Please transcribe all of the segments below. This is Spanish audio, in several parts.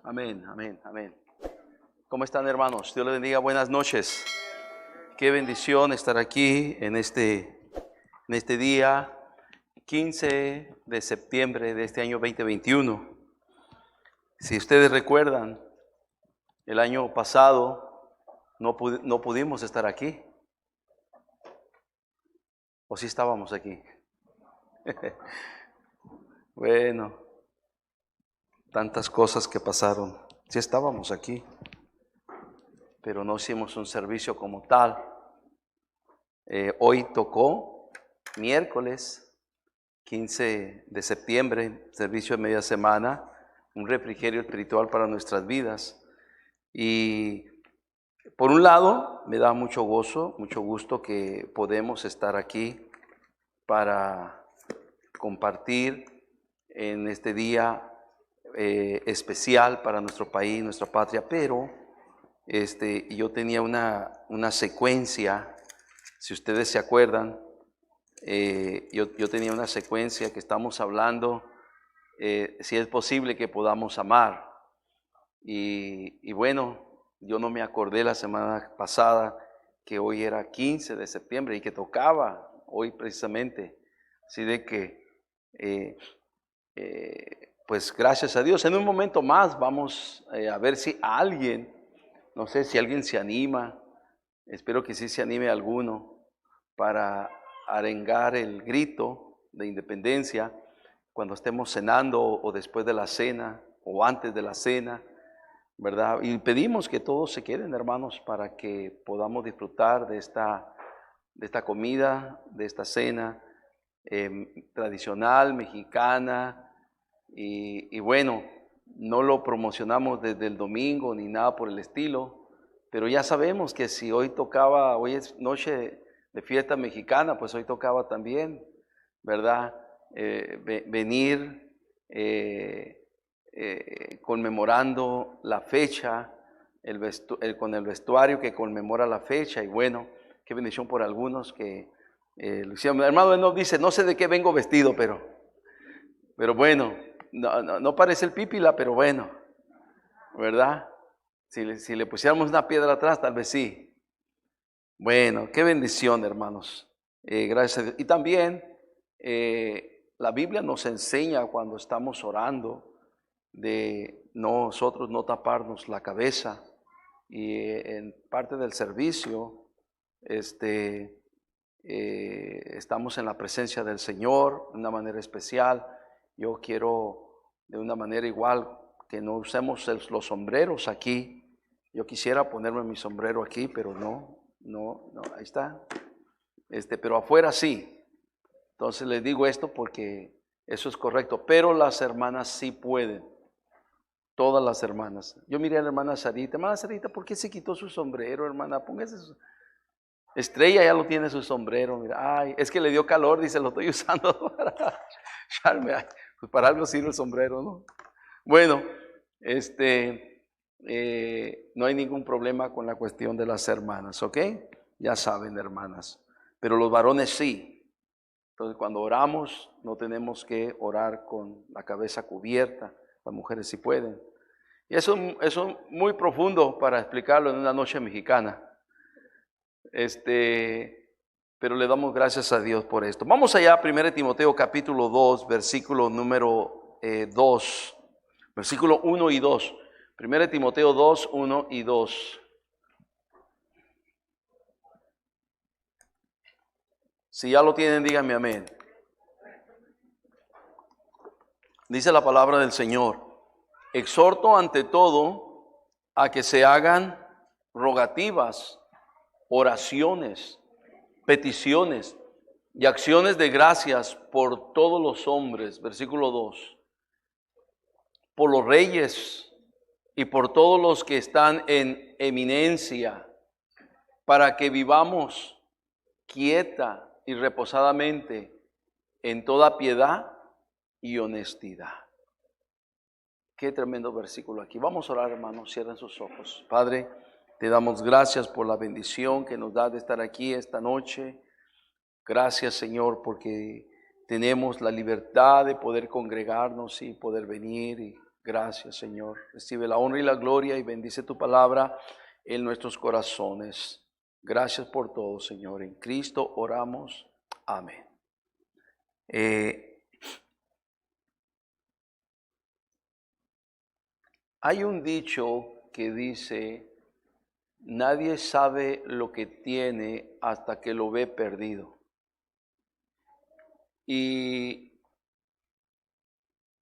Amén, amén, amén. ¿Cómo están, hermanos? Dios les bendiga, buenas noches. Qué bendición estar aquí en este día 15 de septiembre de este año 2021. Si ustedes recuerdan, el año pasado no pudimos estar aquí. ¿O sí estábamos aquí? Bueno, tantas cosas que pasaron. Sí estábamos aquí, pero no hicimos un servicio como tal. Hoy tocó miércoles 15 de septiembre, servicio de media semana, un refrigerio espiritual para nuestras vidas. Y por un lado, me da mucho gozo, mucho gusto que podemos estar aquí para compartir en este día especial para nuestro país, nuestra patria, pero yo tenía una secuencia, si ustedes se acuerdan, yo tenía una secuencia que estamos hablando, si es posible que podamos amar. Y bueno, yo no me acordé la semana pasada que hoy era 15 de septiembre y que tocaba hoy precisamente. Así de que, pues gracias a Dios, en un momento más vamos a ver si alguien, no sé si alguien se anima, espero que sí se anime alguno para arengar el grito de independencia cuando estemos cenando o después de la cena o antes de la cena, ¿verdad? Y pedimos que todos se queden, hermanos, para que podamos disfrutar de esta comida, de esta cena tradicional, mexicana, y bueno, no lo promocionamos desde el domingo ni nada por el estilo, pero ya sabemos que si hoy tocaba, hoy es noche de fiesta mexicana, pues hoy tocaba también, ¿verdad? Venir conmemorando la fecha, con el vestuario que conmemora la fecha, y bueno, qué bendición por algunos que lo hicieron. Mi hermano no dice, no sé de qué vengo vestido, pero bueno, no parece el pípila, pero bueno, ¿verdad? Si le pusiéramos una piedra atrás, tal vez sí. Bueno, qué bendición, hermanos. Gracias a Dios. Y también la Biblia nos enseña cuando estamos orando de nosotros no taparnos la cabeza. Y en parte del servicio, estamos en la presencia del Señor de una manera especial. Yo quiero de una manera igual que no usemos los sombreros aquí. Yo quisiera ponerme mi sombrero aquí, pero no, ahí está. Pero afuera sí. Entonces les digo esto porque eso es correcto, pero las hermanas sí pueden. Todas las hermanas. Yo miré a la hermana Sarita, ¿por qué se quitó su sombrero, hermana? Póngase su... Estrella ya lo tiene su sombrero, mira, ay, es que le dio calor, dice, lo estoy usando para echarme, pues para algo sirve el sombrero, ¿no? Bueno, no hay ningún problema con la cuestión de las hermanas, ¿ok? Ya saben, hermanas, pero los varones sí. Entonces, cuando oramos, no tenemos que orar con la cabeza cubierta, las mujeres sí pueden. Y eso es muy profundo para explicarlo en una noche mexicana. Pero le damos gracias a Dios por esto. Vamos allá, 1 Timoteo capítulo 2, versículo número 2, versículo 1 y 2. 1 Timoteo 2, 1 y 2. Si ya lo tienen, díganme amén. Dice la palabra del Señor: exhorto ante todo a que se hagan rogativas, oraciones, peticiones y acciones de gracias por todos los hombres, versículo 2, por los reyes y por todos los que están en eminencia, para que vivamos quieta y reposadamente en toda piedad y honestidad. Qué tremendo versículo aquí. Vamos a orar, hermanos, cierren sus ojos. Padre, te damos gracias por la bendición que nos da de estar aquí esta noche. Gracias, Señor, porque tenemos la libertad de poder congregarnos y poder venir Gracias, Señor. Recibe la honra y la gloria y bendice tu palabra en nuestros corazones. Gracias por todo, Señor. En Cristo oramos. Amén. Hay un dicho que dice, nadie sabe lo que tiene hasta que lo ve perdido. Y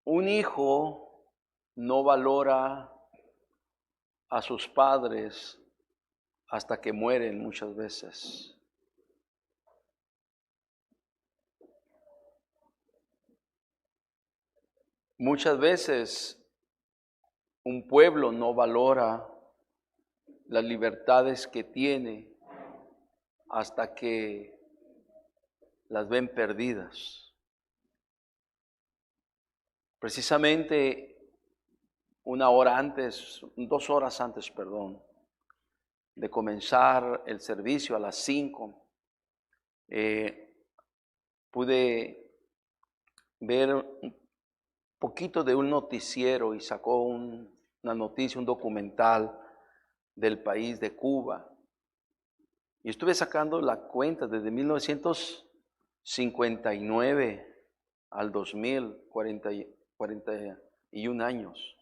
un hijo no valora a sus padres hasta que mueren muchas veces. Muchas veces un pueblo no valora las libertades que tiene hasta que las ven perdidas. Precisamente 2 horas antes, de comenzar el servicio a las 5, pude ver un poquito de un noticiero y sacó una noticia, un documental del país de Cuba. Y estuve sacando la cuenta desde 1959 al 2000, 41 años,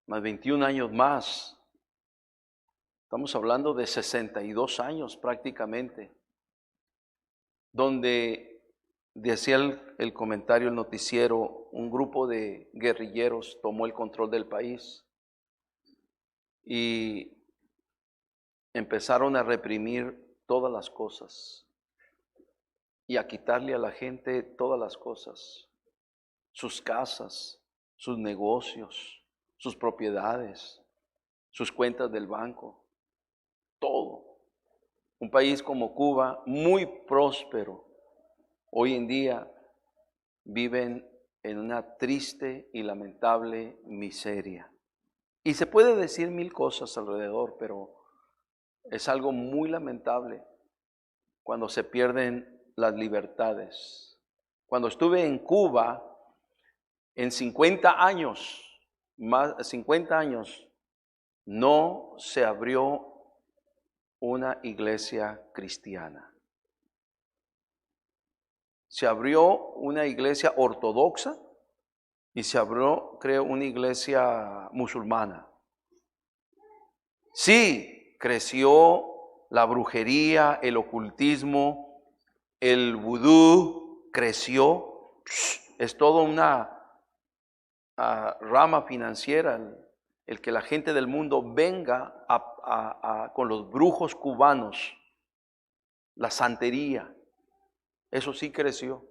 más 21 años más. Estamos hablando de 62 años prácticamente, donde decía el comentario, el noticiero, un grupo de guerrilleros tomó el control del país y empezaron a reprimir todas las cosas y a quitarle a la gente todas las cosas, sus casas, sus negocios, sus propiedades, sus cuentas del banco, todo. Un país como Cuba, muy próspero, hoy en día viven en una triste y lamentable miseria. Y se puede decir mil cosas alrededor, pero es algo muy lamentable cuando se pierden las libertades. Cuando estuve en Cuba, en 50 años, más de 50 años, no se abrió una iglesia cristiana. Se abrió una iglesia ortodoxa y se abrió, creo, una iglesia musulmana. Sí, creció la brujería, el ocultismo, el vudú, creció. Es toda una rama financiera el que la gente del mundo venga con los brujos cubanos, la santería. Eso sí creció,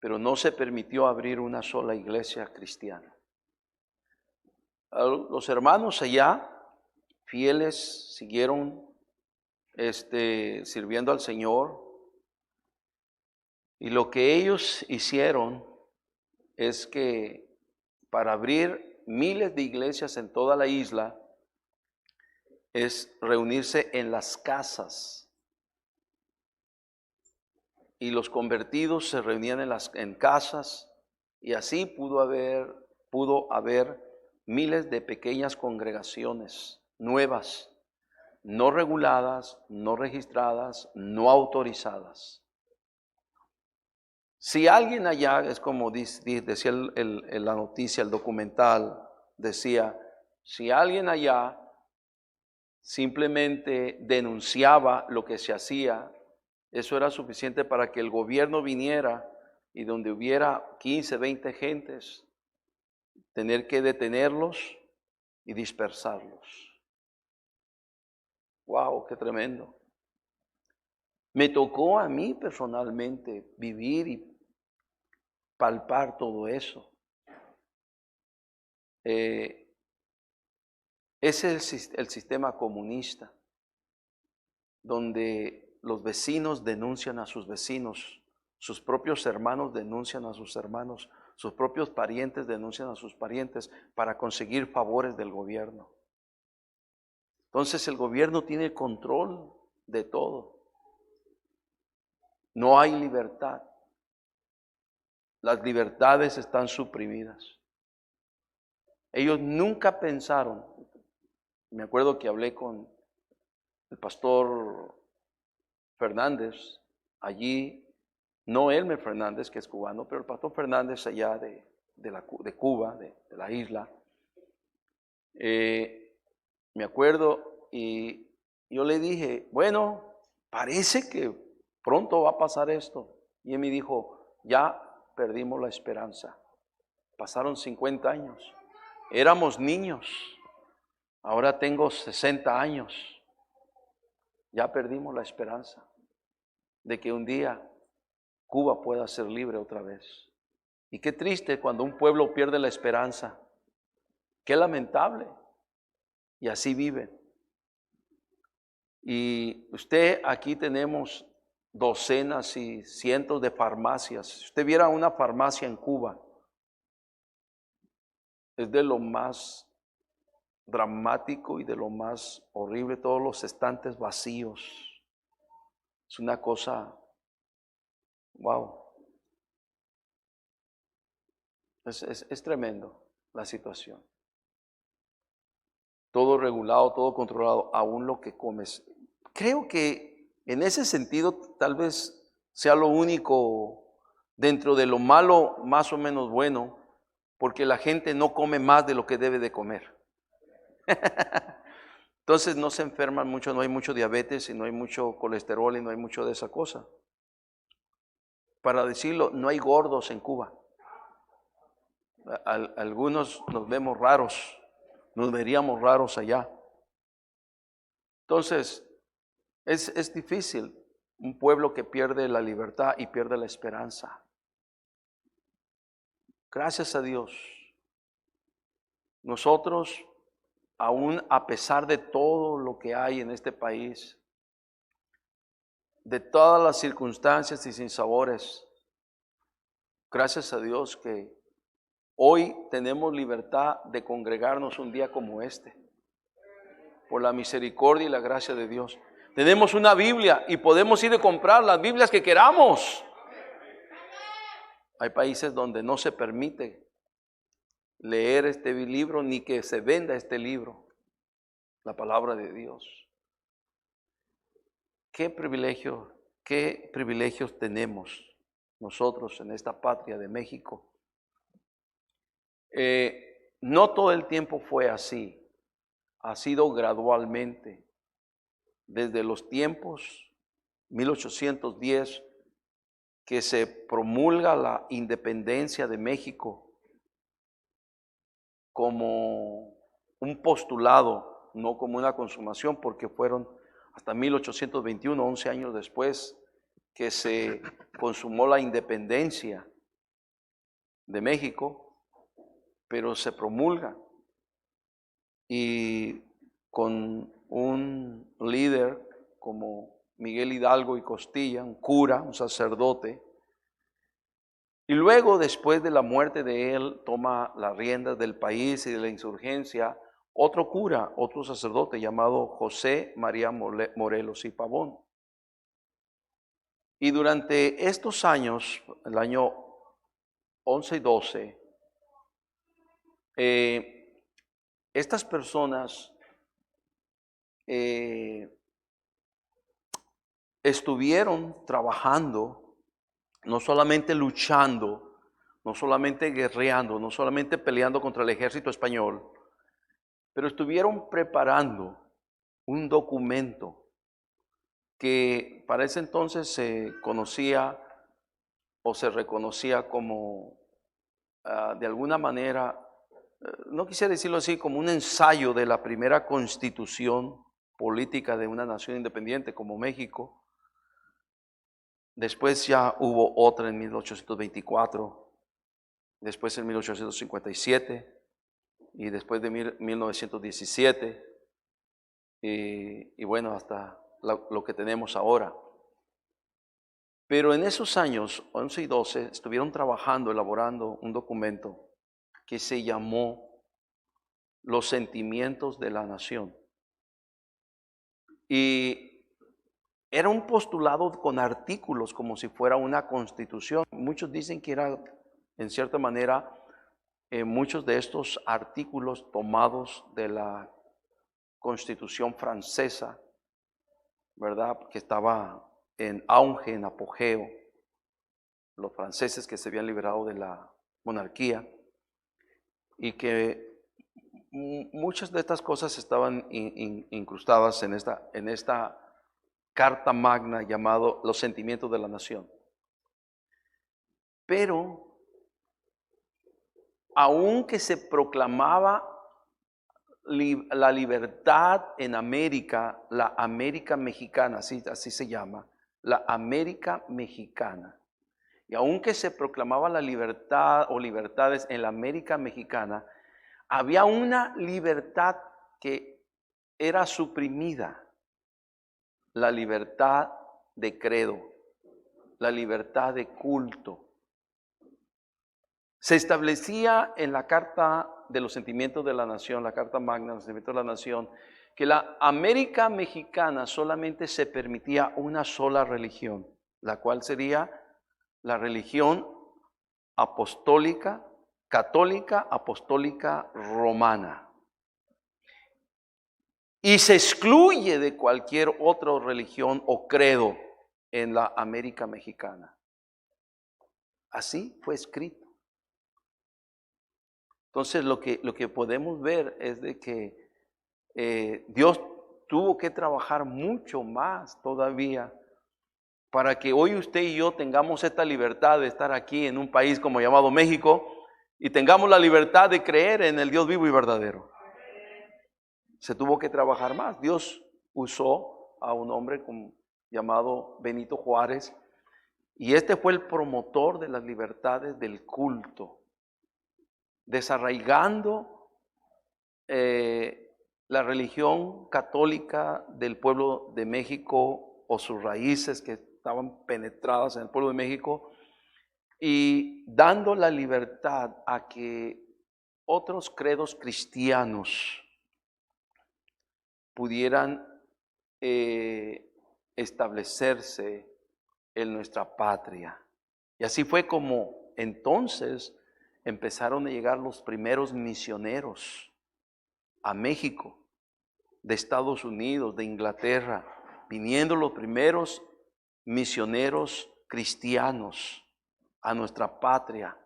pero no se permitió abrir una sola iglesia cristiana. Los hermanos allá, fieles, siguieron sirviendo al Señor, y lo que ellos hicieron es que para abrir miles de iglesias en toda la isla es reunirse en las casas. Y los convertidos se reunían en casas, y así pudo haber miles de pequeñas congregaciones nuevas, no reguladas, no registradas, no autorizadas. Si alguien allá, es como decía la noticia, el documental, decía, si alguien allá simplemente denunciaba lo que se hacía, eso era suficiente para que el gobierno viniera y donde hubiera 15, 20 gentes, tener que detenerlos y dispersarlos. ¡Wow! ¡Qué tremendo! Me tocó a mí personalmente vivir y palpar todo eso. Ese es el sistema comunista, donde los vecinos denuncian a sus vecinos, sus propios hermanos denuncian a sus hermanos, sus propios parientes denuncian a sus parientes para conseguir favores del gobierno. Entonces el gobierno tiene control de todo. No hay libertad. Las libertades están suprimidas. Ellos nunca pensaron, me acuerdo que hablé con el pastor Fernández, allí, no Elmer Fernández, que es cubano, pero el pastor Fernández allá de Cuba, de la isla. Me acuerdo y yo le dije, bueno, parece que pronto va a pasar esto. Y él me dijo, ya perdimos la esperanza. Pasaron 50 años. Éramos niños. Ahora tengo 60 años. Ya perdimos la esperanza de que un día Cuba pueda ser libre otra vez. Y qué triste cuando un pueblo pierde la esperanza. Qué lamentable. Y así viven. Y aquí tenemos docenas y cientos de farmacias. Si usted viera una farmacia en Cuba, es de lo más dramático y de lo más horrible, todos los estantes vacíos. Es una cosa, wow. Es tremendo la situación. Todo regulado, todo controlado, aún lo que comes. Creo que en ese sentido tal vez sea lo único dentro de lo malo más o menos bueno, porque la gente no come más de lo que debe de comer. Entonces no se enferman mucho, no hay mucho diabetes y no hay mucho colesterol y no hay mucho de esa cosa. Para decirlo, no hay gordos en Cuba. Algunos nos vemos raros, nos veríamos raros allá. Entonces, es difícil un pueblo que pierde la libertad y pierde la esperanza. Gracias a Dios, nosotros, aún a pesar de todo lo que hay en este país, de todas las circunstancias y sinsabores, gracias a Dios que hoy tenemos libertad de congregarnos un día como este, por la misericordia y la gracia de Dios. Tenemos una Biblia y podemos ir a comprar las Biblias que queramos. Hay países donde no se permite leer este libro ni que se venda este libro, la palabra de Dios. Qué privilegios tenemos nosotros en esta patria de México. No todo el tiempo fue así, ha sido gradualmente. Desde los tiempos 1810 que se promulga la independencia de México como un postulado, no como una consumación, porque fueron hasta 1821, 11 años después, que se consumó la independencia de México, pero se promulga y con un líder como Miguel Hidalgo y Costilla, un cura, un sacerdote, y luego después de la muerte de él toma las riendas del país y de la insurgencia otro cura, otro sacerdote llamado José María Morelos y Pavón. Y durante estos años, el año 11 y 12, estas personas estuvieron trabajando, no solamente luchando, no solamente guerreando, no solamente peleando contra el ejército español, pero estuvieron preparando un documento que para ese entonces se conocía o se reconocía como, de alguna manera, no quisiera decirlo así, como un ensayo de la primera constitución política de una nación independiente como México. Después ya hubo otra en 1824, después en 1857 y después de 1917 y bueno, hasta lo que tenemos ahora. Pero en esos años, 11 y 12, estuvieron trabajando, elaborando un documento que se llamó Los Sentimientos de la Nación. Y era un postulado con artículos como si fuera una constitución. Muchos dicen que era, en cierta manera, muchos de estos artículos tomados de la Constitución francesa, ¿verdad? Que estaba en auge, en apogeo, los franceses que se habían liberado de la monarquía, y que muchas de estas cosas estaban incrustadas en esta carta magna llamado Los Sentimientos de la Nación. Pero, aunque se proclamaba la libertad en América, la América mexicana, así se llama, la América mexicana, y aunque se proclamaba la libertad o libertades en la América mexicana, había una libertad que era suprimida, la libertad de credo, la libertad de culto. Se establecía en la Carta de los Sentimientos de la Nación, la Carta Magna de los Sentimientos de la Nación, que la América mexicana solamente se permitía una sola religión, la cual sería la religión apostólica, católica, apostólica, romana. Y se excluye de cualquier otra religión o credo en la América mexicana. Así fue escrito. Entonces lo que podemos ver es de que Dios tuvo que trabajar mucho más todavía para que hoy usted y yo tengamos esta libertad de estar aquí en un país como llamado México y tengamos la libertad de creer en el Dios vivo y verdadero. Se tuvo que trabajar más. Dios usó a un hombre llamado Benito Juárez, y este fue el promotor de las libertades del culto, desarraigando la religión católica del pueblo de México, o sus raíces que estaban penetradas en el pueblo de México, y dando la libertad a que otros credos cristianos pudieran establecerse en nuestra patria. Y así fue como entonces empezaron a llegar los primeros misioneros a México, de Estados Unidos, de Inglaterra, viniendo los primeros misioneros cristianos a nuestra patria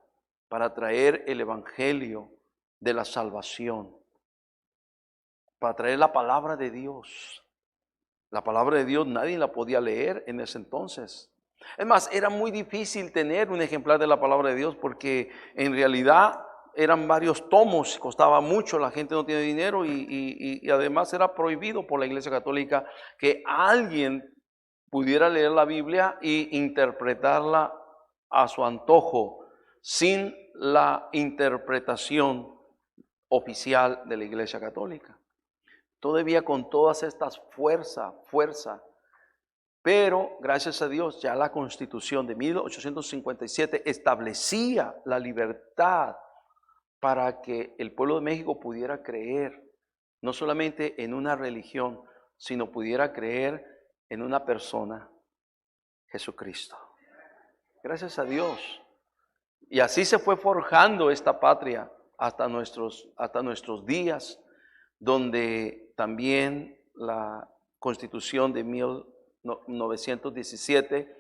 para traer el evangelio de la salvación, para traer la palabra de Dios. La palabra de Dios nadie la podía leer en ese entonces. Es más, era muy difícil tener un ejemplar de la palabra de Dios, porque en realidad eran varios tomos, costaba mucho, la gente no tiene dinero, y además era prohibido por la Iglesia Católica que alguien pudiera leer la Biblia e interpretarla a su antojo, sin la interpretación oficial de la Iglesia Católica. Todavía con todas estas fuerza, pero gracias a Dios ya la Constitución de 1857 establecía la libertad para que el pueblo de México pudiera creer no solamente en una religión, sino pudiera creer en una persona, Jesucristo. Gracias a Dios. Y así se fue forjando esta patria hasta nuestros días, donde también la Constitución de 1917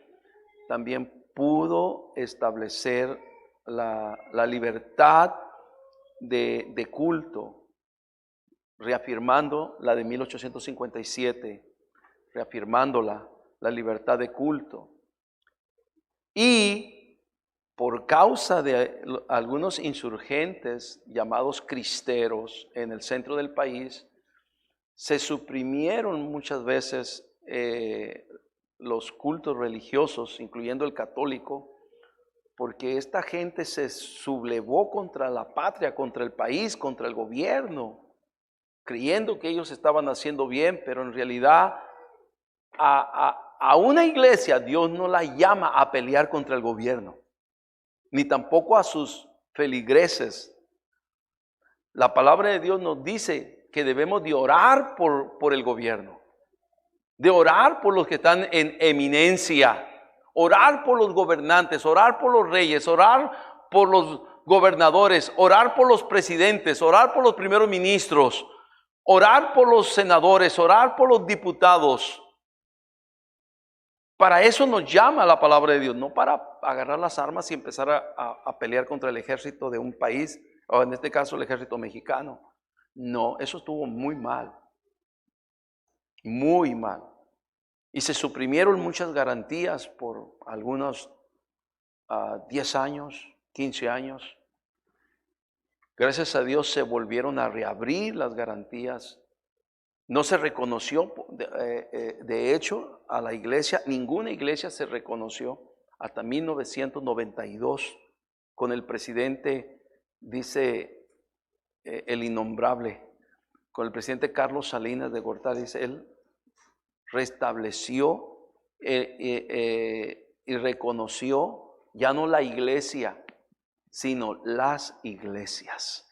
también pudo establecer la libertad de culto, reafirmando la de 1857, reafirmándola, la libertad de culto. Y por causa de algunos insurgentes llamados cristeros en el centro del país, se suprimieron muchas veces los cultos religiosos, incluyendo el católico, porque esta gente se sublevó contra la patria, contra el país, contra el gobierno, creyendo que ellos estaban haciendo bien, pero en realidad a una iglesia Dios no la llama a pelear contra el gobierno, ni tampoco a sus feligreses. La palabra de Dios nos dice que debemos de orar por el gobierno, de orar por los que están en eminencia, orar por los gobernantes, orar por los reyes, orar por gobernadores, orar por los presidentes, orar por los primeros ministros, orar por los senadores, orar por los diputados. Para eso nos llama la palabra de Dios, no para agarrar las armas y empezar a pelear contra el ejército de un país, o en este caso el ejército mexicano. No, eso estuvo muy mal, muy mal. Y se suprimieron muchas garantías por algunos 10 años, 15 años. Gracias a Dios se volvieron a reabrir las garantías. No se reconoció, de hecho, a la iglesia, ninguna iglesia se reconoció hasta 1992, con el presidente, dice el innombrable, con el presidente Carlos Salinas de Gortari, dice, él restableció y reconoció ya no la iglesia, sino las iglesias.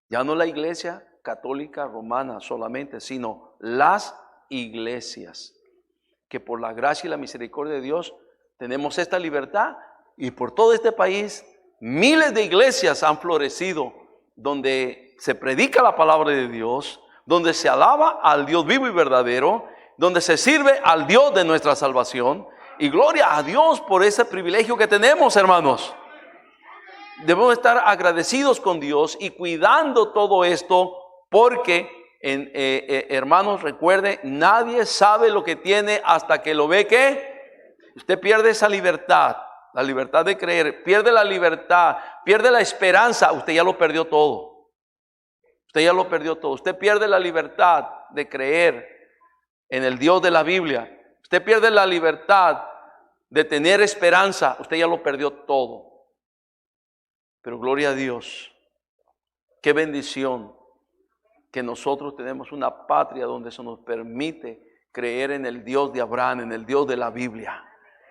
Ya no la iglesia católica romana solamente, sino las iglesias, que por la gracia y la misericordia de Dios tenemos esta libertad, y por todo este país miles de iglesias han florecido donde se predica la palabra de Dios, donde se alaba al Dios vivo y verdadero, donde se sirve al Dios de nuestra salvación. Y gloria a Dios por ese privilegio que tenemos, hermanos. Debemos estar agradecidos con Dios y cuidando todo esto, porque, hermanos, recuerde, nadie sabe lo que tiene hasta que lo ve. ¿Qué? Usted pierde esa libertad, la libertad de creer, pierde la libertad, pierde la esperanza, usted ya lo perdió todo. Usted ya lo perdió todo. Usted pierde la libertad de creer en el Dios de la Biblia. Usted pierde la libertad de tener esperanza, usted ya lo perdió todo. Pero gloria a Dios, qué bendición que nosotros tenemos una patria donde se nos permite creer en el Dios de Abraham, en el Dios de la Biblia,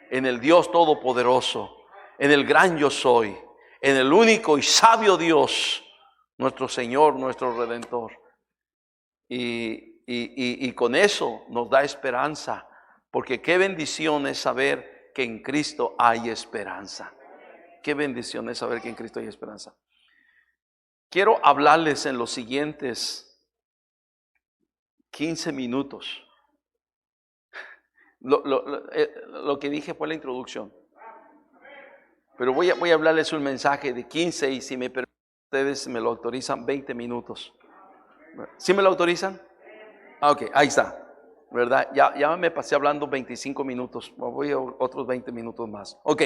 en el Dios todopoderoso, en el gran yo soy, en el único y sabio Dios, nuestro Señor, nuestro Redentor. Y con eso nos da esperanza, porque qué bendición es saber que en Cristo hay esperanza. Qué bendición es saber que en Cristo hay esperanza. Quiero hablarles en los siguientes 15 minutos. Lo que dije fue la introducción. Pero voy a hablarles un mensaje de 15 y si me permiten, ustedes me lo autorizan 20 minutos. ¿Sí me lo autorizan? Ok, ahí está. ¿Verdad? Ya me pasé hablando 25 minutos. Voy a otros 20 minutos más. Ok.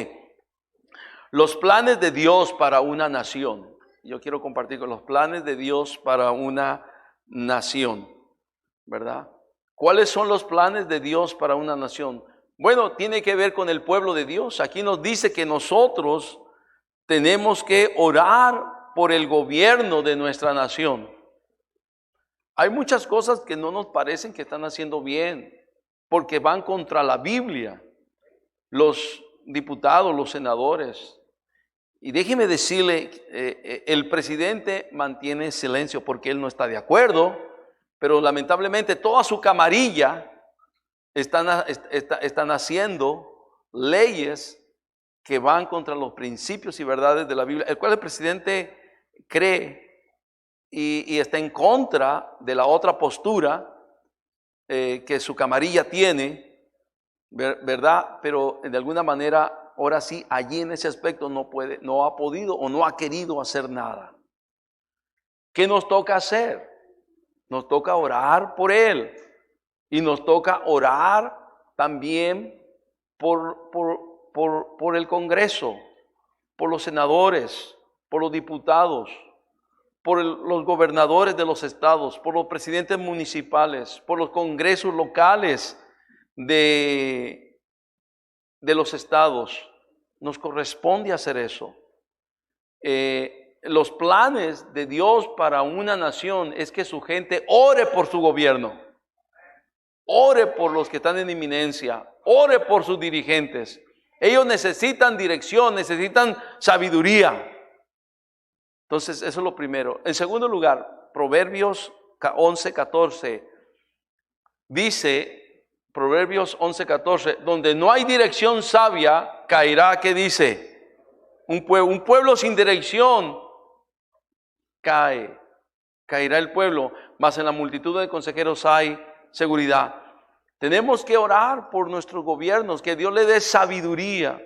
Los planes de Dios para una nación. Yo quiero compartir con los planes de Dios para una nación, ¿verdad? ¿Cuáles son los planes de Dios para una nación? Bueno, tiene que ver con el pueblo de Dios. Aquí nos dice que nosotros tenemos que orar por el gobierno de nuestra nación. Hay muchas cosas que no nos parecen que están haciendo bien, porque van contra la Biblia. Los diputados, los senadores. Y déjeme decirle, el presidente mantiene silencio porque él no está de acuerdo, pero lamentablemente toda su camarilla están haciendo leyes que van contra los principios y verdades de la Biblia, el cual el presidente cree y está en contra de la otra postura que su camarilla tiene, ¿verdad? Pero de alguna manera, ahora sí, allí en ese aspecto no ha podido o no ha querido hacer nada. ¿Qué nos toca hacer? Nos toca orar por él. Y nos toca orar también por el Congreso, por los senadores, por los diputados, por los gobernadores de los estados, por los presidentes municipales, por los congresos locales de los estados. Nos corresponde hacer eso. Los planes de Dios para una nación es que su gente ore por su gobierno, ore por los que están en inminencia, ore por sus dirigentes. Ellos necesitan dirección, necesitan sabiduría. Entonces, eso es lo primero. En segundo lugar, Proverbios 11:14 dice, Proverbios 11:14, donde no hay dirección sabia, caerá, ¿qué dice? Un pueblo sin dirección caerá el pueblo, mas en la multitud de consejeros hay seguridad. Tenemos que orar por nuestros gobiernos, que Dios le dé sabiduría,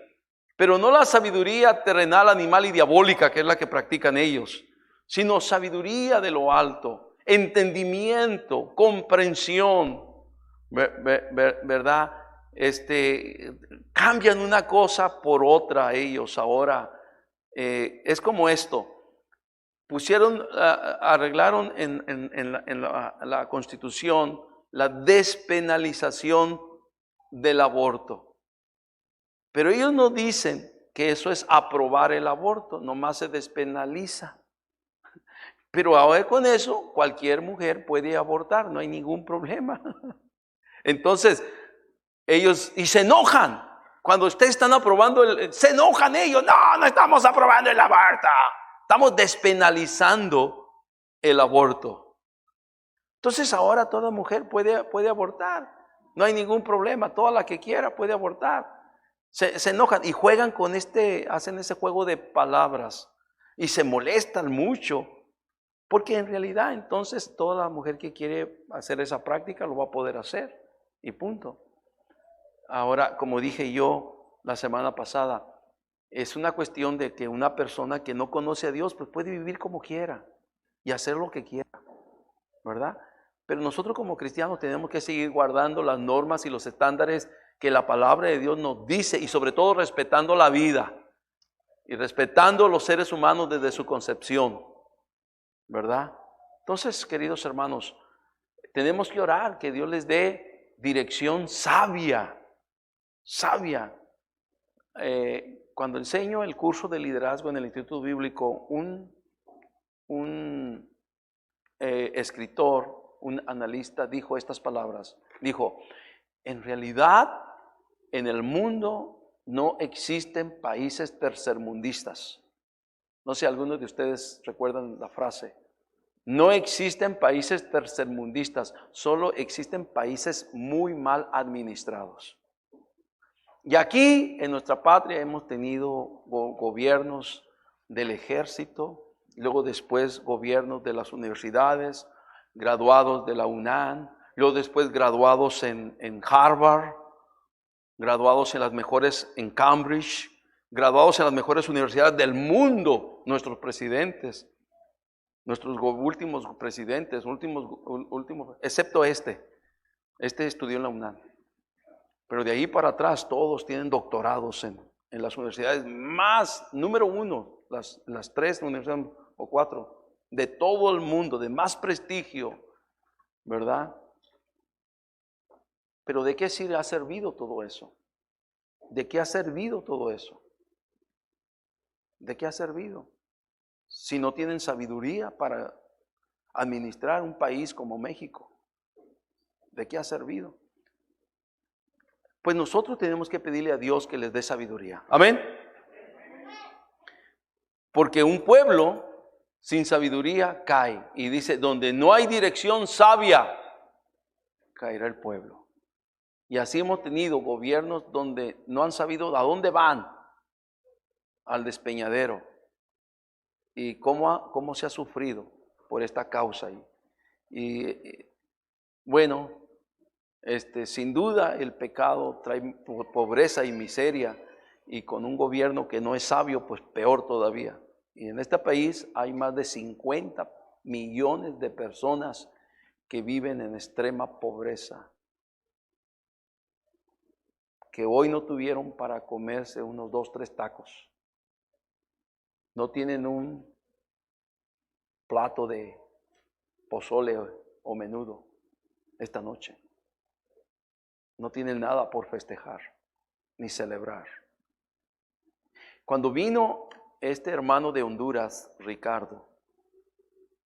pero no la sabiduría terrenal, animal y diabólica, que es la que practican ellos, sino sabiduría de lo alto, entendimiento, comprensión, ¿verdad? Cambian una cosa por otra ellos ahora. Es como esto. Arreglaron en la Constitución la despenalización del aborto. Pero ellos no dicen que eso es aprobar el aborto, nomás se despenaliza. Pero ahora con eso cualquier mujer puede abortar, no hay ningún problema. Entonces, ellos, y se enojan. Cuando ustedes están aprobando, se enojan ellos. No estamos aprobando el aborto. Estamos despenalizando el aborto. Entonces ahora toda mujer puede abortar. No hay ningún problema. Toda la que quiera puede abortar. Se enojan y juegan con hacen ese juego de palabras. Y se molestan mucho. Porque en realidad entonces toda la mujer que quiere hacer esa práctica lo va a poder hacer. Y punto. Ahora, como dije yo la semana pasada, es una cuestión de que una persona que no conoce a Dios pues puede vivir como quiera y hacer lo que quiera, ¿verdad? Pero nosotros como cristianos tenemos que seguir guardando las normas y los estándares que la palabra de Dios nos dice, y sobre todo respetando la vida y respetando a los seres humanos desde su concepción, ¿verdad? Entonces, queridos hermanos, tenemos que orar que Dios les dé dirección sabia. Cuando enseño el curso de liderazgo en el Instituto Bíblico, un escritor, un analista dijo estas palabras. Dijo, en realidad en el mundo no existen países tercermundistas. No sé, algunos de ustedes recuerdan la frase. No existen países tercermundistas, solo existen países muy mal administrados. Y aquí en nuestra patria hemos tenido gobiernos del ejército, luego después gobiernos de las universidades, graduados de la UNAM, luego después graduados en Harvard, graduados en Cambridge, graduados en las mejores universidades del mundo, nuestros presidentes, nuestros últimos presidentes, excepto este estudió en la UNAM. Pero de ahí para atrás todos tienen doctorados en las universidades más, número uno, las 3 universidades o 4 de todo el mundo, de más prestigio, ¿verdad? Pero ¿de qué ha servido todo eso? ¿De qué ha servido todo eso? ¿De qué ha servido? Si no tienen sabiduría para administrar un país como México, ¿de qué ha servido? Pues nosotros tenemos que pedirle a Dios que les dé sabiduría. Amén. Porque un pueblo sin sabiduría cae. Y dice, donde no hay dirección sabia, caerá el pueblo. Y así hemos tenido gobiernos donde no han sabido a dónde van, al despeñadero. Y cómo se ha sufrido por esta causa. Y bueno, sin duda el pecado trae pobreza y miseria, y con un gobierno que no es sabio, pues peor todavía. Y en este país hay más de 50 millones de personas que viven en extrema pobreza, que hoy no tuvieron para comerse unos 2, 3 tacos. No tienen un plato de pozole o menudo esta noche. No tienen nada por festejar ni celebrar. Cuando vino este hermano de Honduras, Ricardo,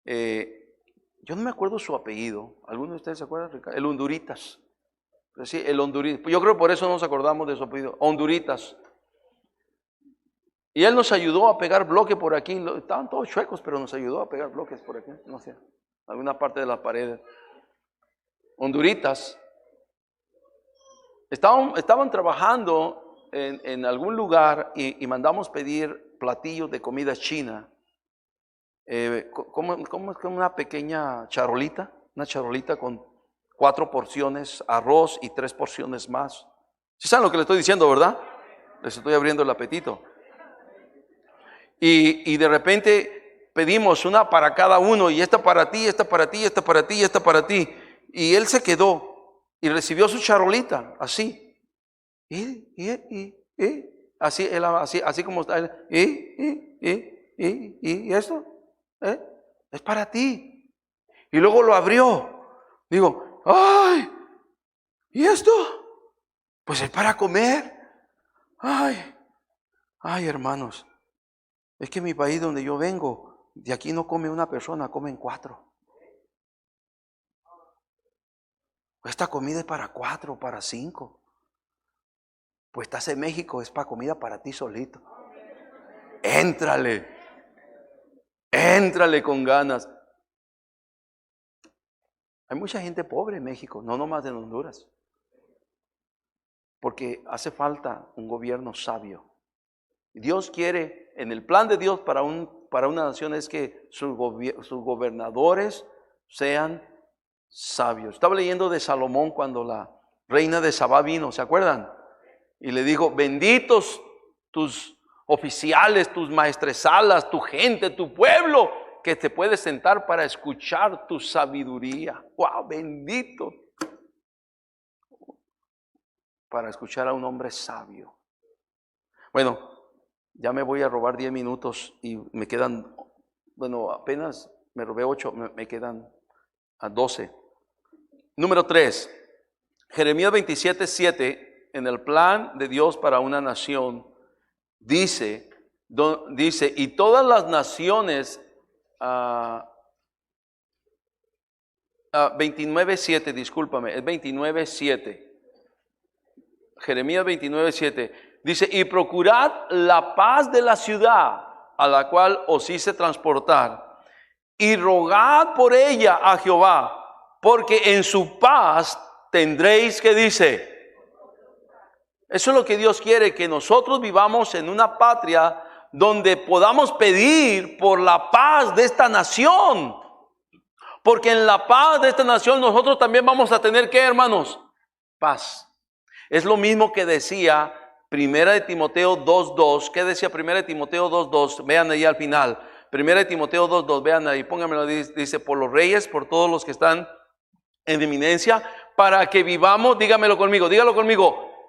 yo no me acuerdo su apellido. ¿Alguno de ustedes se acuerdan, Ricardo? El Honduritas. Sí, el Honduritas. Yo creo que por eso nos acordamos de su apellido. Honduritas. Y él nos ayudó a pegar bloque por aquí. Estaban todos chuecos, pero nos ayudó a pegar bloques por aquí. No sé, alguna parte de las paredes. Honduritas. Estaban trabajando en algún lugar y mandamos pedir platillos de comida china. Como una pequeña charolita, una charolita con 4 porciones, arroz y 3 porciones más. ¿Sí saben lo que les estoy diciendo, verdad? Les estoy abriendo el apetito. Y de repente pedimos una para cada uno, y esta para ti, esta para ti, esta para ti, y esta para ti. Y él se quedó y recibió su charolita, así. Así, él, así como está él. ¿Y esto? Es para ti. Y luego lo abrió. Digo, ¡ay! ¿Y esto? Pues es para comer. ¡Ay! ¡Ay, hermanos! Es que en mi país donde yo vengo, de aquí no come una persona, comen 4. Esta comida es para 4, para 5. Pues estás en México, es para comida para ti solito. Éntrale con ganas. Hay mucha gente pobre en México, no nomás en Honduras. Porque hace falta un gobierno sabio. Dios quiere, en el plan de Dios para una nación es que sus gobernadores sean sabios. Estaba leyendo de Salomón cuando la reina de Sabá vino, ¿se acuerdan? Y le dijo, benditos tus oficiales, tus maestresalas, tu gente, tu pueblo, que te puedes sentar para escuchar tu sabiduría. ¡Wow! Bendito. Para escuchar a un hombre sabio. Bueno, ya me voy a robar 10 minutos y me quedan, bueno, apenas me robé 8, me quedan a 12. Número 3, Jeremías 27:7, en el plan de Dios para una nación, dice, y todas las naciones, 29:7, discúlpame, es 29:7. Jeremías 29:7 dice, y procurad la paz de la ciudad a la cual os hice transportar, y rogad por ella a Jehová, porque en su paz tendréis, ¿qué dice? Eso es lo que Dios quiere, que nosotros vivamos en una patria donde podamos pedir por la paz de esta nación, porque en la paz de esta nación nosotros también vamos a tener, ¿qué, hermanos? Paz. Es lo mismo que decía 1 Timoteo 2:2. ¿Qué decía 1 Timoteo 2:2? Vean ahí al final. 1 Timoteo 2:2, vean ahí, pónganmelo, dice, por los reyes, por todos los que están en eminencia, para que vivamos, dígalo conmigo,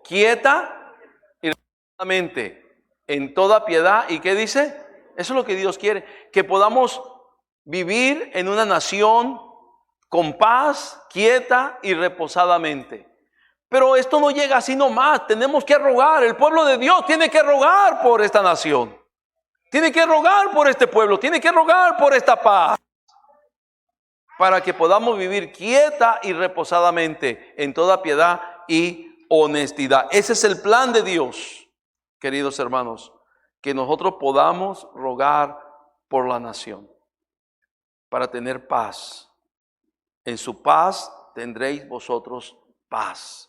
quieta y reposadamente, en toda piedad. ¿Y qué dice? Eso es lo que Dios quiere, que podamos vivir en una nación con paz, quieta y reposadamente. Pero esto no llega así nomás, tenemos que rogar, el pueblo de Dios tiene que rogar por esta nación, tiene que rogar por este pueblo, tiene que rogar por esta paz, para que podamos vivir quieta y reposadamente en toda piedad y honestidad. Ese es el plan de Dios, queridos hermanos, que nosotros podamos rogar por la nación, para tener paz. En su paz tendréis vosotros paz.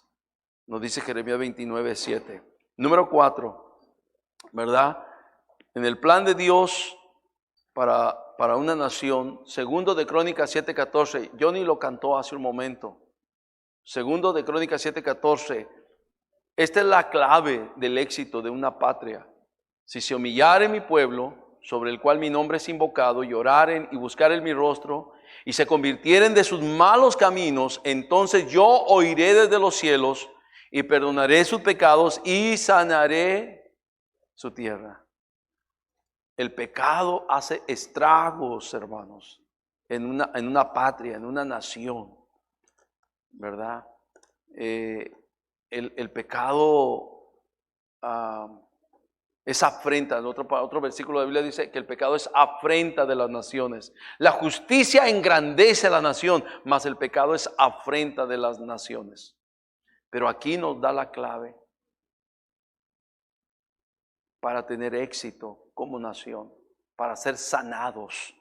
Nos dice Jeremías 29:7. Número 4, ¿verdad? En el plan de Dios para una nación, segundo de Crónicas 7:14, Johnny lo cantó hace un momento. Segundo de Crónicas 7:14, esta es la clave del éxito de una patria. Si se humillare mi pueblo, sobre el cual mi nombre es invocado, y oraren y buscaren mi rostro, y se convirtieren de sus malos caminos, entonces yo oiré desde los cielos, y perdonaré sus pecados y sanaré su tierra. El pecado hace estragos, hermanos, en una patria, en una nación, ¿verdad? El pecado es afrenta. Otro versículo de la Biblia dice que el pecado es afrenta de las naciones. La justicia engrandece a la nación, mas el pecado es afrenta de las naciones. Pero aquí nos da la clave para tener éxito como nación, para ser sanados,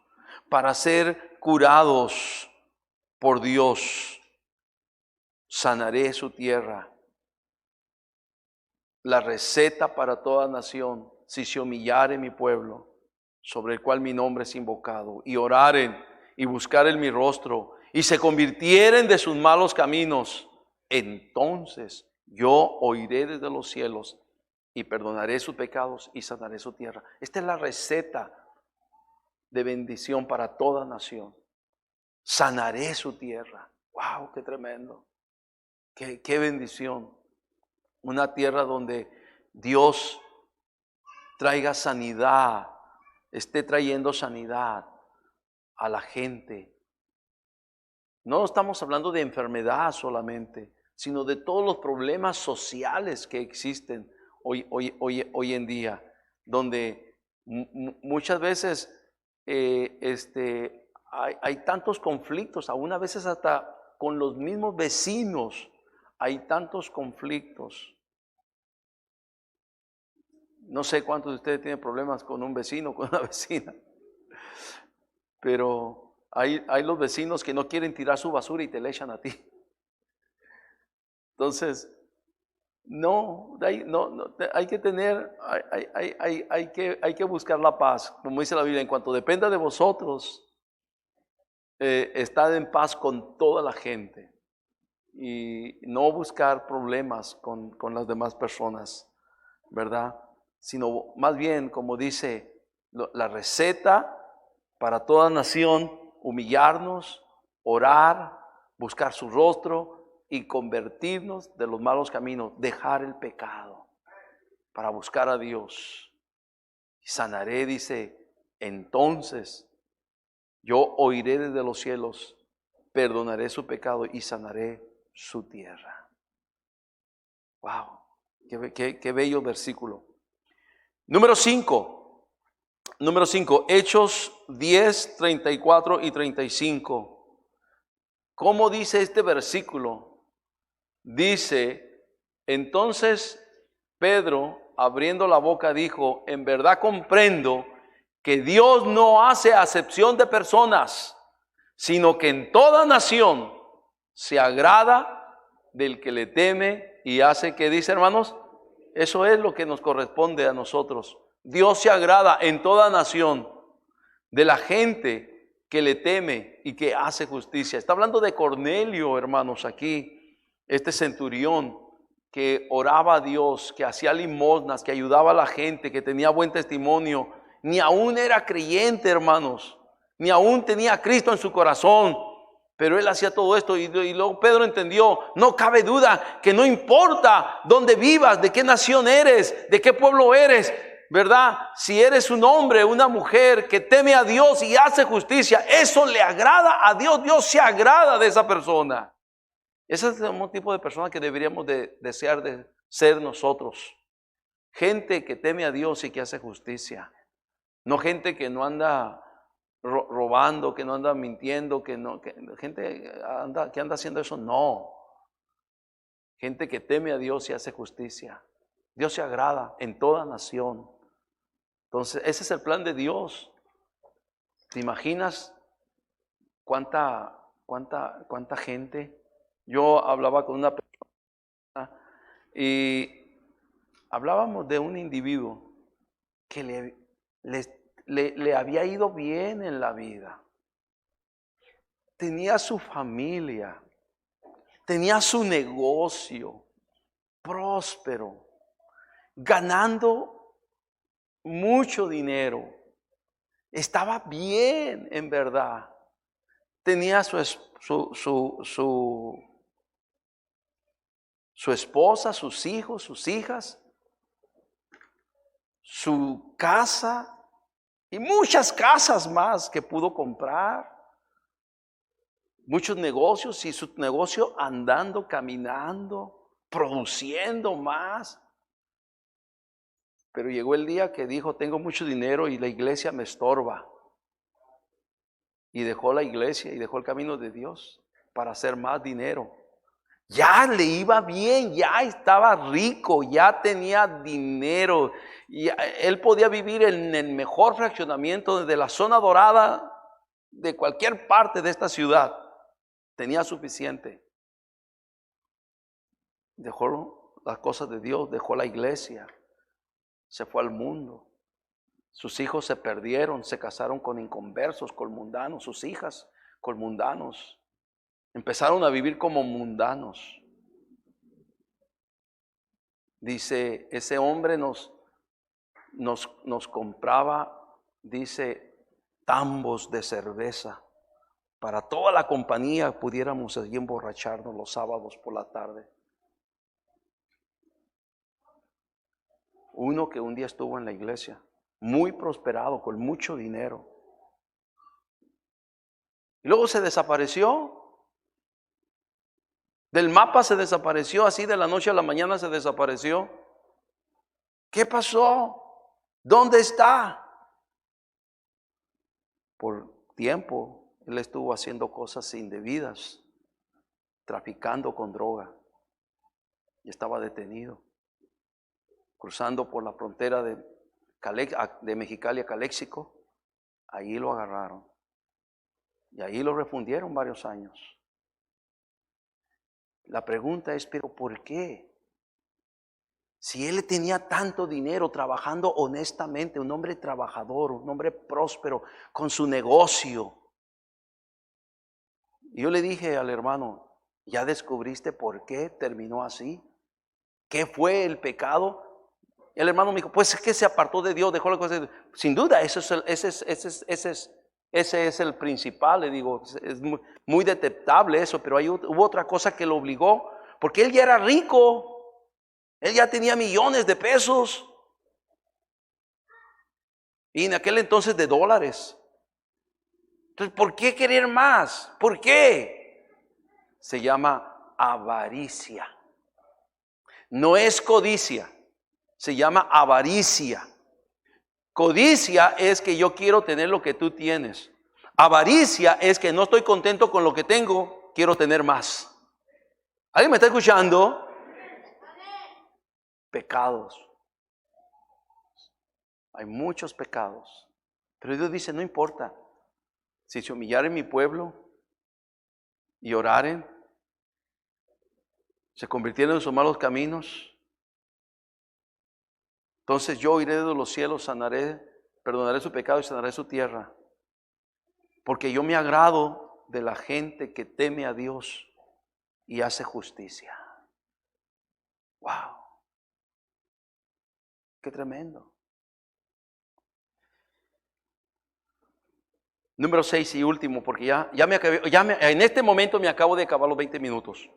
para ser curados por Dios. Sanaré su tierra. La receta para toda nación si se humillare mi pueblo, sobre el cual mi nombre es invocado, y oraren y buscaren mi rostro, y se convirtieren de sus malos caminos, entonces yo oiré desde los cielos y perdonaré sus pecados y sanaré su tierra. Esta es la receta de bendición para toda nación. Sanaré su tierra. ¡Wow! ¡Qué tremendo! ¡Qué bendición! Una tierra donde Dios traiga sanidad, esté trayendo sanidad a la gente. No estamos hablando de enfermedad solamente, sino de todos los problemas sociales que existen hoy en día, donde muchas veces hay tantos conflictos, aún a veces hasta con los mismos vecinos hay tantos conflictos. No sé cuántos de ustedes tienen problemas con un vecino, con una vecina, pero hay los vecinos que no quieren tirar su basura y te le echan a ti. Entonces, hay que tener, hay que buscar la paz. Como dice la Biblia, en cuanto dependa de vosotros, estad en paz con toda la gente y no buscar problemas con las demás personas, ¿verdad? Sino más bien, como dice la receta para toda nación, humillarnos, orar, buscar su rostro y convertirnos de los malos caminos, dejar el pecado para buscar a Dios. Y sanaré, dice, entonces yo oiré desde los cielos, perdonaré su pecado y sanaré su tierra. Wow, qué bello versículo. Número 5, Hechos 10, 34 y 35. ¿Cómo dice este versículo? Dice, entonces Pedro, abriendo la boca, dijo, en verdad comprendo que Dios no hace acepción de personas, sino que en toda nación se agrada del que le teme y hace, ¿qué dice, hermanos? Eso es lo que nos corresponde a nosotros. Dios se agrada en toda nación de la gente que le teme y que hace justicia. Está hablando de Cornelio, hermanos, aquí, este centurión que oraba a Dios, que hacía limosnas, que ayudaba a la gente, que tenía buen testimonio. Ni aún era creyente, hermanos, ni aún tenía a Cristo en su corazón. Pero él hacía todo esto y luego Pedro entendió, no cabe duda que no importa dónde vivas, de qué nación eres, de qué pueblo eres, ¿verdad? Si eres un hombre, una mujer que teme a Dios y hace justicia, eso le agrada a Dios, Dios se agrada de esa persona. Ese es el tipo de persona que deberíamos de desear de ser nosotros. Gente que teme a Dios y que hace justicia. No gente que no anda robando, que no anda mintiendo, gente que anda haciendo eso, no. Gente que teme a Dios y hace justicia. Dios se agrada en toda nación. Entonces, ese es el plan de Dios. ¿Te imaginas cuánta gente? Yo hablaba con una persona y hablábamos de un individuo que le había ido bien en la vida. Tenía su familia, tenía su negocio próspero, ganando mucho dinero. Estaba bien, en verdad. Tenía su esposa, sus hijos, sus hijas, su casa y muchas casas más que pudo comprar. Muchos negocios y su negocio andando, caminando, produciendo más. Pero llegó el día que dijo, tengo mucho dinero y la iglesia me estorba. Y dejó la iglesia y dejó el camino de Dios para hacer más dinero. Ya le iba bien, ya estaba rico, ya tenía dinero. Y él podía vivir en el mejor fraccionamiento de la zona dorada de cualquier parte de esta ciudad. Tenía suficiente. Dejó las cosas de Dios, dejó la iglesia. se fue al mundo. Sus hijos se perdieron, se casaron con inconversos, con mundanos, sus hijas con mundanos. Empezaron a vivir como mundanos. Dice, ese hombre nos compraba, dice, tambos de cerveza. Para toda la compañía pudiéramos allí emborracharnos los sábados por la tarde. Uno que un día estuvo en la iglesia, muy prosperado, con mucho dinero. Y luego se desapareció. Del mapa se desapareció, así de la noche a la mañana se desapareció. ¿Qué pasó? ¿Dónde está? Por tiempo, él estuvo haciendo cosas indebidas, traficando con droga, y estaba detenido. Cruzando por la frontera de Mexicali a Caléxico, ahí lo agarraron. Y ahí lo refundieron varios años. La pregunta es, ¿pero por qué? Si él tenía tanto dinero trabajando honestamente, un hombre trabajador, un hombre próspero con su negocio. Y yo le dije al hermano, ¿ya descubriste por qué terminó así? ¿Qué fue el pecado? El hermano me dijo, pues es que se apartó de Dios, dejó la cosa. Sin duda, ese es el principal. Le digo, es muy detectable eso, pero hubo otra cosa que lo obligó, porque él ya era rico. Él ya tenía millones de pesos. Y en aquel entonces de dólares. Entonces, ¿por qué querer más? ¿Por qué? Se llama avaricia. No es codicia. Se llama avaricia. Codicia es que yo quiero tener lo que tú tienes. Avaricia es que no estoy contento con lo que tengo, quiero tener más. ¿Alguien me está escuchando? Pecados. Hay muchos pecados. Pero Dios dice, no importa. Si se humillaren mi pueblo y oraren, se convirtieron en sus malos caminos, entonces yo iré de los cielos, perdonaré su pecado y sanaré su tierra. Porque yo me agrado de la gente que teme a Dios y hace justicia. ¡Wow! ¡Qué tremendo! Número 6 y último, porque en este momento me acabo de acabar los 20 minutos.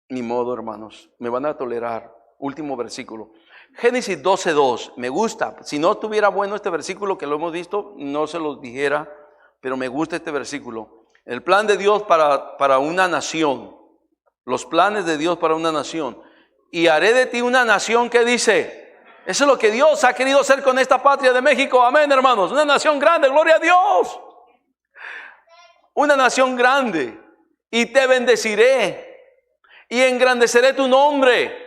Ni modo, hermanos, me van a tolerar. Último versículo. Génesis 12:2, me gusta. Si no estuviera bueno este versículo que lo hemos visto, no se los dijera, pero me gusta este versículo. El plan de Dios para una nación. Los planes de Dios para una nación. Y haré de ti una nación que dice... Eso es lo que Dios ha querido hacer con esta patria de México. Amén, hermanos. Una nación grande, gloria a Dios. Una nación grande. Y te bendeciré. Y engrandeceré tu nombre.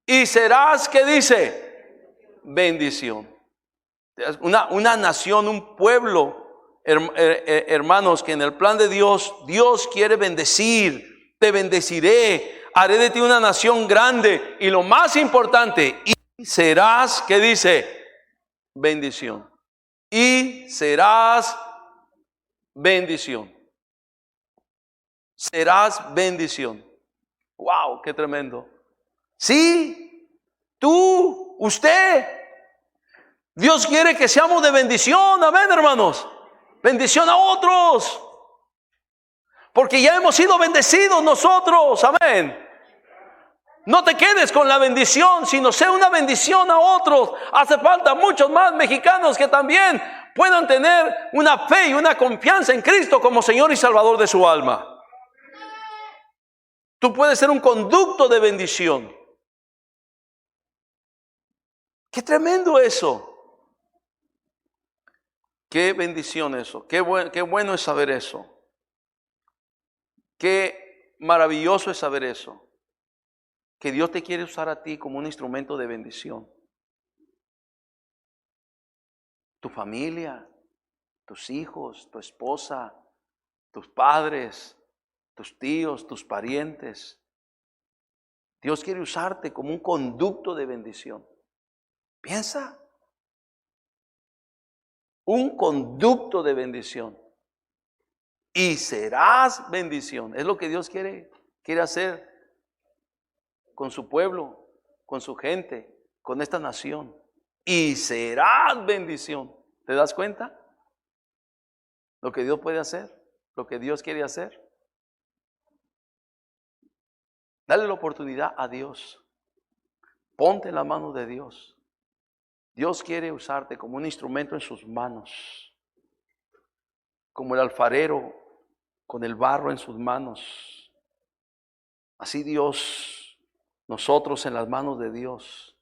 Y serás, ¿qué dice? Bendición. Una nación, un pueblo, hermanos, que en el plan de Dios, Dios quiere bendecir. Te bendeciré. Haré de ti una nación grande. Y lo más importante, y serás, ¿qué dice? Bendición. Y serás bendición. Serás bendición. Wow, qué tremendo. Sí, tú, usted. Dios quiere que seamos de bendición. Amén, hermanos. Bendición a otros. Porque ya hemos sido bendecidos nosotros. Amén. No te quedes con la bendición, sino sea una bendición a otros. Hace falta muchos más mexicanos que también puedan tener una fe y una confianza en Cristo como Señor y Salvador de su alma. Tú puedes ser un conducto de bendición. ¡Qué tremendo eso! ¡Qué bendición eso! ¡Qué bueno es saber eso! ¡Qué maravilloso es saber eso! Que Dios te quiere usar a ti como un instrumento de bendición. Tu familia, tus hijos, tu esposa, tus padres, tus tíos, tus parientes. Dios quiere usarte como un conducto de bendición. Piensa. Un conducto de bendición. Y serás bendición. Es lo que Dios quiere hacer con su pueblo, con su gente, con esta nación. Y serás bendición. ¿Te das cuenta? Lo que Dios puede hacer, lo que Dios quiere hacer. Dale la oportunidad a Dios. Ponte en la mano de Dios. Dios quiere usarte como un instrumento en sus manos. Como el alfarero con el barro en sus manos. Así Dios, nosotros en las manos de Dios,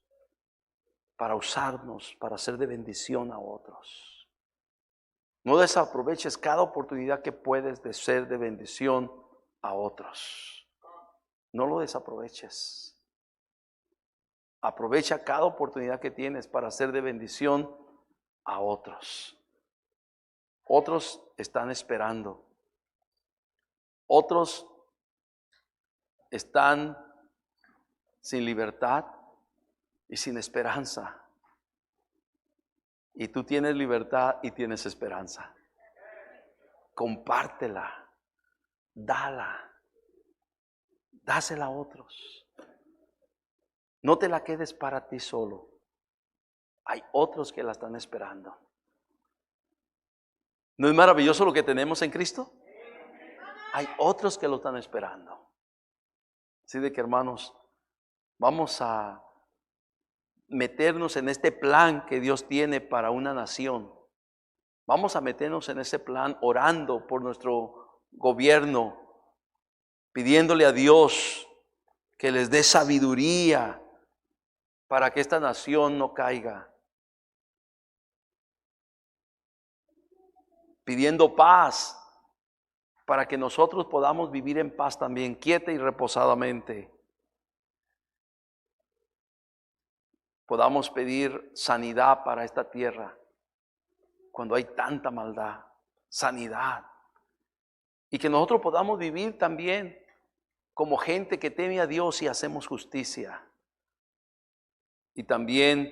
para usarnos, para ser de bendición a otros. No desaproveches cada oportunidad que puedes de ser de bendición a otros. No lo desaproveches. Aprovecha cada oportunidad que tienes para ser de bendición a otros. Otros están esperando. Otros están sin libertad y sin esperanza. Y tú tienes libertad y tienes esperanza. Compártela. Dala. Dásela a otros. No te la quedes para ti solo. Hay otros que la están esperando. ¿No es maravilloso lo que tenemos en Cristo? Hay otros que lo están esperando. Así de que, hermanos, vamos a meternos en este plan que Dios tiene para una nación. Vamos a meternos en ese plan orando por nuestro gobierno, pidiéndole a Dios que les dé sabiduría para que esta nación no caiga. Pidiendo paz para que nosotros podamos vivir en paz también, quieta y reposadamente. Podamos pedir sanidad para esta tierra cuando hay tanta maldad, sanidad. Y que nosotros podamos vivir también como gente que teme a Dios y hacemos justicia. Y también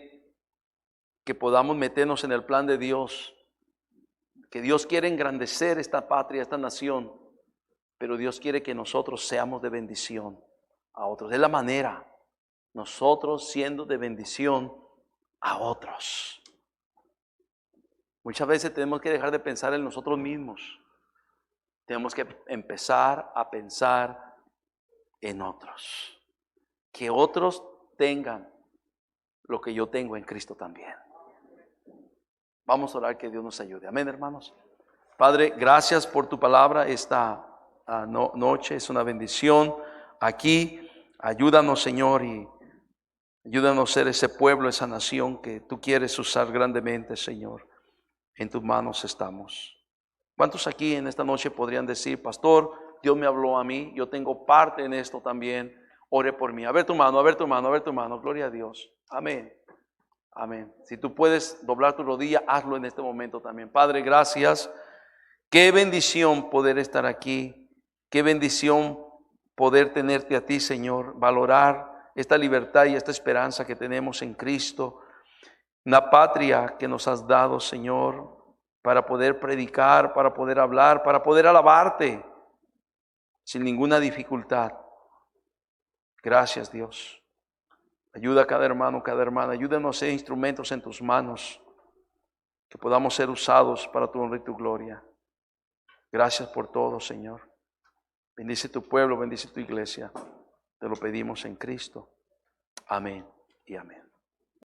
que podamos meternos en el plan de Dios, que Dios quiere engrandecer esta patria, esta nación, pero Dios quiere que nosotros seamos de bendición a otros. Es la manera, nosotros siendo de bendición a otros. Muchas veces tenemos que dejar de pensar en nosotros mismos. Tenemos que empezar a pensar en otros. Que otros tengan lo que yo tengo en Cristo también. Vamos a orar que Dios nos ayude. Amén, hermanos. Padre, gracias por tu palabra esta noche. Es una bendición aquí. Ayúdanos, Señor, y ayúdanos a ser ese pueblo, esa nación que tú quieres usar grandemente, Señor. En tus manos estamos. ¿Cuántos aquí en esta noche podrían decir, pastor, Dios me habló a mí, yo tengo parte en esto también, ore por mí? A ver tu mano, a ver tu mano, a ver tu mano. Gloria a Dios. Amén. Amén. Si tú puedes doblar tu rodilla, hazlo en este momento también. Padre, gracias. Qué bendición poder estar aquí. Qué bendición poder tenerte a ti, Señor. Valorar esta libertad y esta esperanza que tenemos en Cristo. Una patria que nos has dado, Señor, para poder predicar, para poder hablar, para poder alabarte sin ninguna dificultad. Gracias, Dios. Ayuda a cada hermano, cada hermana. Ayúdanos a ser instrumentos en tus manos, que podamos ser usados para tu honra y tu gloria. Gracias por todo, Señor. Bendice tu pueblo, bendice tu iglesia. Te lo pedimos en Cristo. Amén y amén.